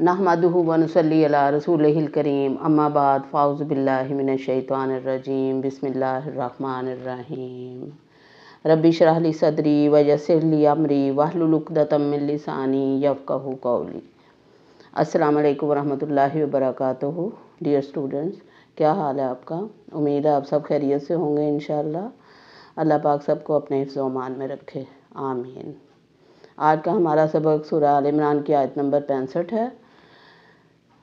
नहमदुहु व नुसल्ली अला रसूलिहिल करीम अम्मा बाद फ़ाउज़ु बिल्लाहि मिनश शैतानिर रजीम बिस्मिल्लाहिर रहमानिर रहीम रब्बि इश्रह ली सदरी व यस्सिर ली अमरी वहलुल उक़दतम मिन लिसानी यफ़क़हू क़ौली। अस्सलामु अलैकुम व रहमतुल्लाहि व बरकातुहू। डियर स्टूडेंट्स, क्या हाल है आपका? उम्मीद है आप सब खैरियत से होंगे इंशाअल्लाह। अल्लाह पाक सबको अपने हिफ्ज़ व अमान में रखे, आमीन। आज का हमारा सबक सूरह आल इमरान की आयत नंबर 65 है।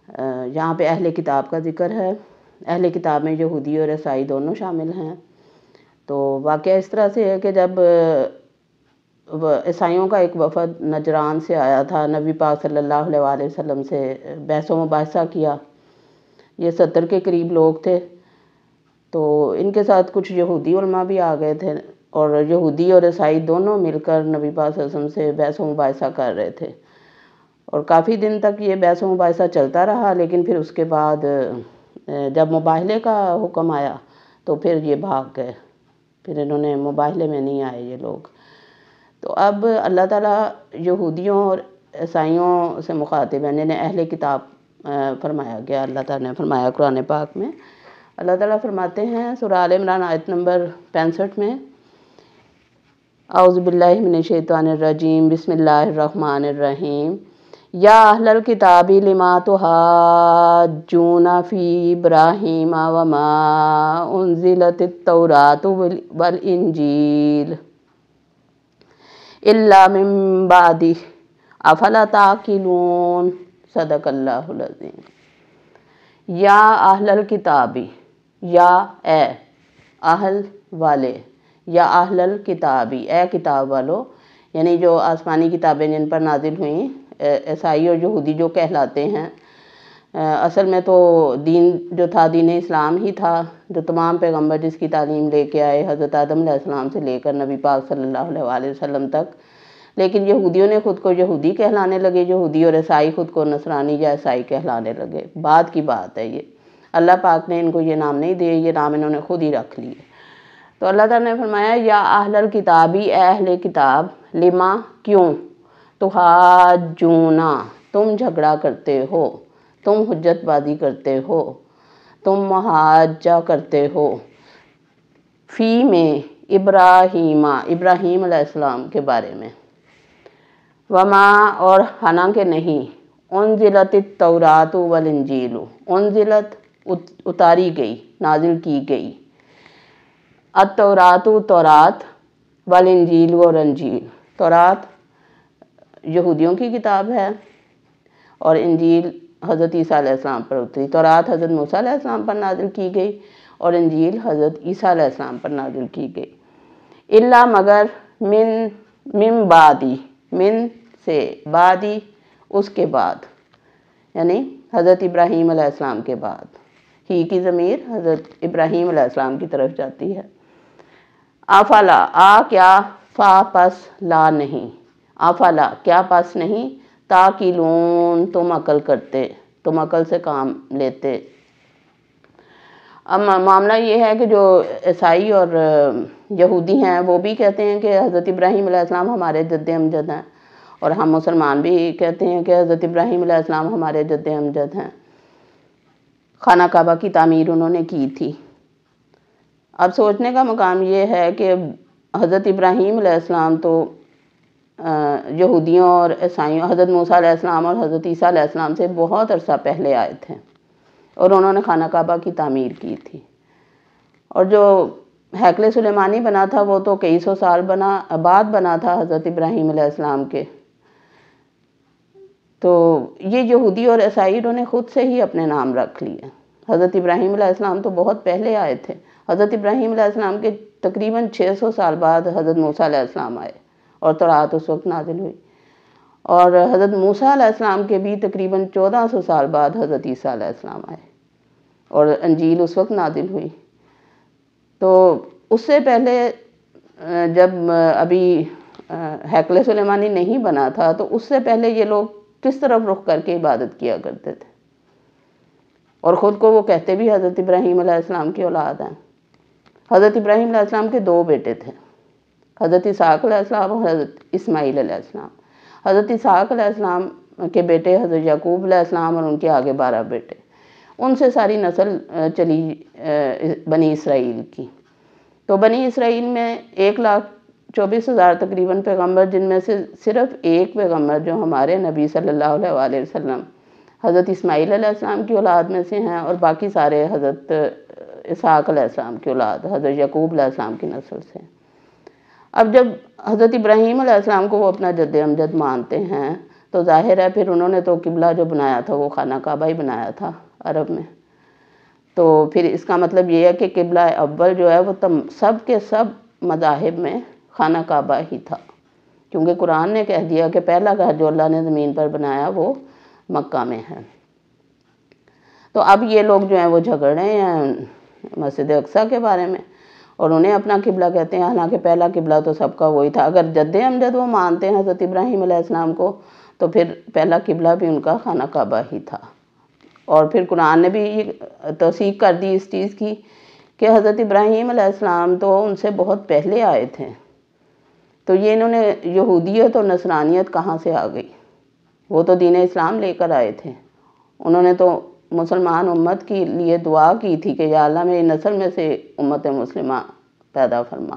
यहाँ पे अहले किताब का ज़िक्र है। अहले किताब में यहूदी और ईसाई दोनों शामिल हैं। तो वाक़या इस तरह से है कि जब ईसाइयों का एक वफ़द नजरान से आया था, नबी पाक सल्लल्लाहु अलैहि वसल्लम से बहस व मुबाहिसा किया। ये 70 के करीब लोग थे। तो इनके साथ कुछ यहूदी उलमा भी आ गए थे और यहूदी और ईसाई दोनों मिलकर नबी पाक सल्लल्लाहु अलैहि वसल्लम से बहस व मुबाहिसा कर रहे थे। और काफ़ी दिन तक ये बहस व मुबाहिसा चलता रहा, लेकिन फिर उसके बाद जब मुबाहले का हुक्म आया तो फिर ये भाग गए। फिर इन्होंने मुबाहले में नहीं आए ये लोग। तो अब अल्लाह ताला यहूदियों और ईसाइयों से मुखातिब है, जिन्हें अहले किताब फरमाया गया। अल्लाह ताला ने फरमाया कुरान पाक में, अल्लाह ताला फरमाते हैं सूरह आल इमरान आयत नंबर 65 में, औज़ु बिल्लाहि मिनश शैतानिर रजीम बिस्मिल्लाहिर रहमानिर रहीम या अहलल किताबी लिमा तुहाज्जूना फ़ी इब्राहीम व मा उन्ज़िलतित तौरातु वल इंजील इल्ला मिन बादि अफ़ला ताक़िलून। सदक़ल्लाहुल अज़ीम। या अहलल किताबी, या ए अहल वाले, या अहलल किताबी ए किताब वालो, यानी जो आसमानी किताबें जिन पर नाजिल हुई, ईसाई और यहूदी जो कहलाते हैं। असल में तो दीन जो था दीन इस्लाम ही था, जो तमाम पैगंबर जिसकी तालीम लेके आए, हज़रत आदम अलैहिस्सलाम से लेकर नबी पाक सल्लल्लाहु अलैहि वसल्लम तक। लेकिन यहूदियों ने ख़ुद को यहूदी कहलाने लगे, यहूदी और ईसाई ख़ुद को नसरानी या ईसाई कहलाने लगे। बाद की बात है ये, अल्लाह पाक ने इनको ये नाम नहीं दिए, ये नाम इन्होंने खुद ही रख लिए। तो अल्लाह ताला ने फरमाया या अहलल किताबी ए अहले किताब, लिमा क्यों, तुहाज्जूना तुम झगड़ा करते हो, तुम हुज्जतबाजी करते हो, तुम मुहाज्जा करते हो, फ़ी में इब्राहीमा इब्राहीम अलैहिस्सलाम के बारे में, वमा और हालांकि नहीं, उन्ज़िलतित तौरातु वल इंजीलु उन्ज़िलत उतारी गई, नाजिल की गई, अत-तौरातु तौरात, वल इंजील और इंजील। तौरात यहूदियों की किताब है और इंजील हज़रत ईसा अलैहिस्सलाम पर उतरी। तौरात हज़रत मूसा अलैहिस्सलाम पर नाजिल की गई और इंजील हज़रत ईसा अलैहिस्सलाम पर नाजिल की गई। इल्ला मगर मिन बादी, मिन से, बादी उसके बाद, यानी हज़रत इब्राहीम अलैहिस्सलाम के बाद। ही की ज़मीर हज़रत इब्राहीम अलैहिस्सलाम की तरफ जाती है। आफला आ क्या, फ़ा पस ला नहीं, आफला क्या पस नहीं, ताक़िलून तुम अकल करते, तुम अकल से काम लेते। अब मामला ये है कि जो ईसाई और यहूदी हैं वो भी कहते हैं कि हज़रत इब्राहीम अलैहिस्सलाम हमारे जद्द अमजद हैं, और हम मुसलमान भी कहते हैं कि हज़रत इब्राहीम अलैहिस्सलाम हमारे जद्द अमजद हैं। खाना काबा की तामीर उन्होंने की थी। अब सोचने का मकाम ये है कि हज़रत इब्राहीम अलैहिस्सलाम तो यहूदियों और ईसाइयों, हज़रत मूसा अलैहिस्सलाम और हज़रत ईसा अलैहिस्सलाम से बहुत अरसा पहले आए थे और उन्होंने खाना काबा की तामीर की थी। और जो हैकले सुलेमानी बना था वो तो कई सौ साल बाद बना था हज़रत इब्राहीम अलैहिस्सलाम के। तो ये यहूदी और ईसाई उन्होंने ख़ुद से ही अपने नाम रख लिए। हज़रत इब्राहीम अलैहिस्सलाम तो बहुत पहले आए थे। हज़रत इब्राहीम अलैहिस्सलाम के तकरीबन 600 साल बाद हज़रत मूसा अलैहिस्सलाम आए और तौरात उस वक्त नाजिल हुई। और हज़रत मूसा अलैहिस्सलाम के भी तकरीबन 1400 साल बाद हज़रत ईसा अलैहिस्सलाम आए और इंजील उस वक्त नाजिल हुई। तो उससे पहले जब अभी हैकले सुलेमानी नहीं बना था, तो उससे पहले ये लोग किस तरफ रुख करके इबादत किया करते थे, और ख़ुद को वो कहते भी हज़रत इब्राहीम अलैहिस्सलाम की औलाद हैं। हज़रत इब्राहीम अलैहिस्सलाम के 2 बेटे थे, हज़रत इसहाक़ अलैहिस्सलाम और हज़रत इस्माईल अलैहिस्सलाम। हज़रत इसहाक़ अलैहिस्सलाम کے بیٹے حضرت یعقوب علیہ السلام اور ان کے آگے 12 بیٹے، ان سے ساری نسل چلی بنی اسرائیل کی۔ تو بنی اسرائیل میں 1,24,000 تقریباً پیغمبر، جن میں سے صرف ایک پیغمبر جو ہمارے نبی صلی اللہ علیہ وسلم حضرت اسماعیل علیہ السلام کی اولاد میں سے ہیں، اور باقی سارے حضرت اسحاق علیہ السلام کی اولاد، حضرت یعقوب علیہ السلام کی نسل سے۔ اب جب حضرت ابراہیم علیہ السلام کو وہ اپنا جد امجد مانتے ہیں تو ظاہر ہے پھر انہوں نے تو قبلہ جو بنایا تھا وہ خانہ کعبہ ہی بنایا تھا عرب میں، تو پھر اس کا مطلب یہ ہے کہ قبلہ اول جو ہے وہ سب کے سب مذاہب میں خانہ کعبہ ہی تھا، کیونکہ قرآن نے کہہ دیا کہ پہلا گھر جو اللہ نے زمین پر بنایا وہ مکہ میں ہے۔ تو اب یہ لوگ جو ہیں وہ جھگڑ رہے ہیں مسجد اقصیٰ کے بارے میں، اور انہیں اپنا قبلہ کہتے ہیں، حالانکہ پہلا قبلہ تو سب کا وہی تھا۔ اگر جد امجد وہ مانتے ہیں حضرت ابراہیم علیہ السلام کو تو پھر پہلا قبلہ بھی ان کا خانہ کعبہ ہی تھا۔ اور پھر قرآن نے بھی توثیق کر دی اس چیز کی کہ حضرت ابراہیم علیہ السلام تو ان سے بہت پہلے آئے تھے، تو یہ انہوں نے یہودیت اور نصرانیت کہاں سے آ گئی؟ وہ تو دین اسلام لے کر آئے تھے، انہوں نے تو مسلمان امت کے لیے دعا کی تھی کہ یا اللہ میری نسل میں سے امت مسلمہ پیدا فرما۔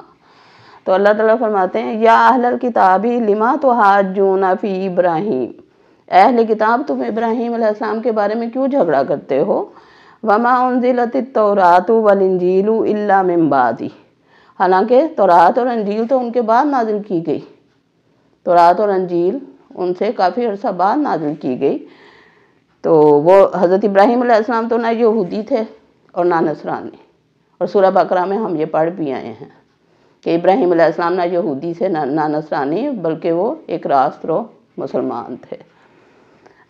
تو اللہ تعالیٰ فرماتے ہیں یا اہل الکتاب لما تحاجون فی ابراہیم، اہل کتاب تم ابراہیم علیہ السلام کے بارے میں کیوں جھگڑا کرتے ہو؟ وما انزلت التوراۃ والانجیل الا من بعد، حالانکہ تورات اور انجیل تو ان کے بعد نازل کی گئی، تورات اور انجیل ان سے کافی عرصہ بعد نازل کی گئی۔ تو وہ حضرت ابراہیم علیہ السلام تو نہ یہودی تھے اور نہ نصرانی، اور سورہ بقرہ میں ہم یہ پڑھ بھی آئے ہیں کہ ابراہیم علیہ السلام نہ یہودی سے نہ نصرانی، بلکہ وہ ایک راست رو مسلمان تھے۔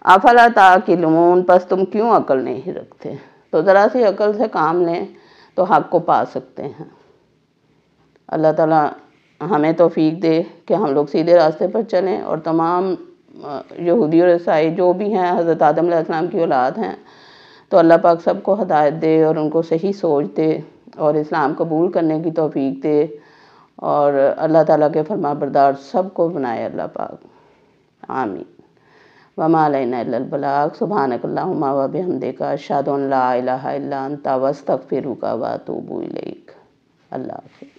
افلا تعقلون، پس تم کیوں عقل نہیں رکھتے؟ تو ذرا سی عقل سے کام لیں تو حق کو پا سکتے ہیں۔ اللہ تعالیٰ ہمیں توفیق دے کہ ہم لوگ سیدھے راستے پر چلیں، اور تمام یہودی اور عیسائی جو بھی ہیں حضرت آدم علیہ السلام کی اولاد ہیں، تو اللہ پاک سب کو ہدایت دے اور ان کو صحیح سوچ دے اور اسلام قبول کرنے کی توفیق دے، اور اللہ تعالیٰ کے فرما بردار سب کو بنائے اللہ پاک، آمین۔ وما علینا الا البلاغ، سبحانک اللہم و بحمدک، اشہد ان لا الہ الا انت، واستغفرک واتوب الیک۔ اللہ حافظ۔